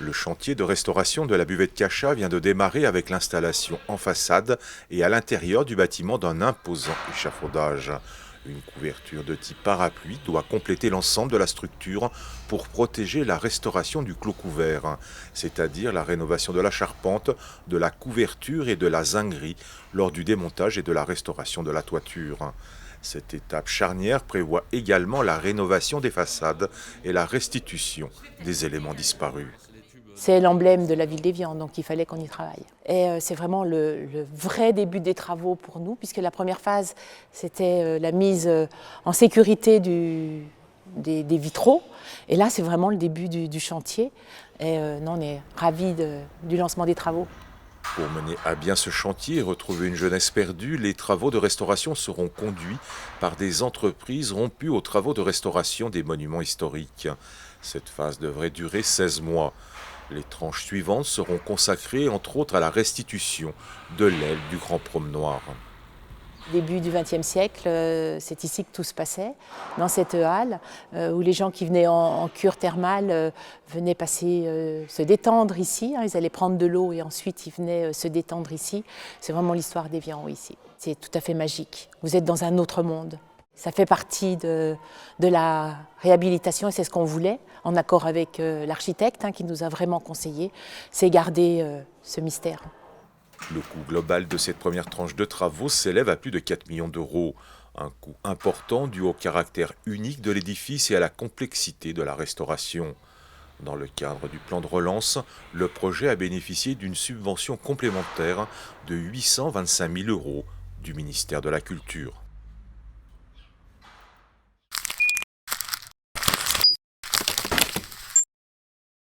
Le chantier de restauration de la buvette Cacha vient de démarrer avec l'installation en façade et à l'intérieur du bâtiment d'un imposant échafaudage. Une couverture de type parapluie doit compléter l'ensemble de la structure pour protéger la restauration du clos couvert, c'est-à-dire la rénovation de la charpente, de la couverture et de la zinguerie lors du démontage et de la restauration de la toiture. Cette étape charnière prévoit également la rénovation des façades et la restitution des éléments disparus. C'est l'emblème de la ville d'Évian, donc il fallait qu'on y travaille. Et c'est vraiment le vrai début des travaux pour nous, puisque la première phase, c'était la mise en sécurité des vitraux. Et là, c'est vraiment le début du chantier. Et nous, on est ravis du lancement des travaux. Pour mener à bien ce chantier et retrouver une jeunesse perdue, les travaux de restauration seront conduits par des entreprises rompues aux travaux de restauration des monuments historiques. Cette phase devrait durer 16 mois. Les tranches suivantes seront consacrées entre autres à la restitution de l'aile du Grand Promenoir. Début du XXe siècle, c'est ici que tout se passait, dans cette halle, où les gens qui venaient en cure thermale venaient passer, se détendre ici. Ils allaient prendre de l'eau et ensuite ils venaient se détendre ici. C'est vraiment l'histoire d'Évian ici. C'est tout à fait magique. Vous êtes dans un autre monde. Ça fait partie de la réhabilitation et c'est ce qu'on voulait, en accord avec l'architecte qui nous a vraiment conseillé, c'est garder ce mystère. Le coût global de cette première tranche de travaux s'élève à plus de 4 millions d'euros. Un coût important dû au caractère unique de l'édifice et à la complexité de la restauration. Dans le cadre du plan de relance, le projet a bénéficié d'une subvention complémentaire de 825 000 euros du ministère de la Culture.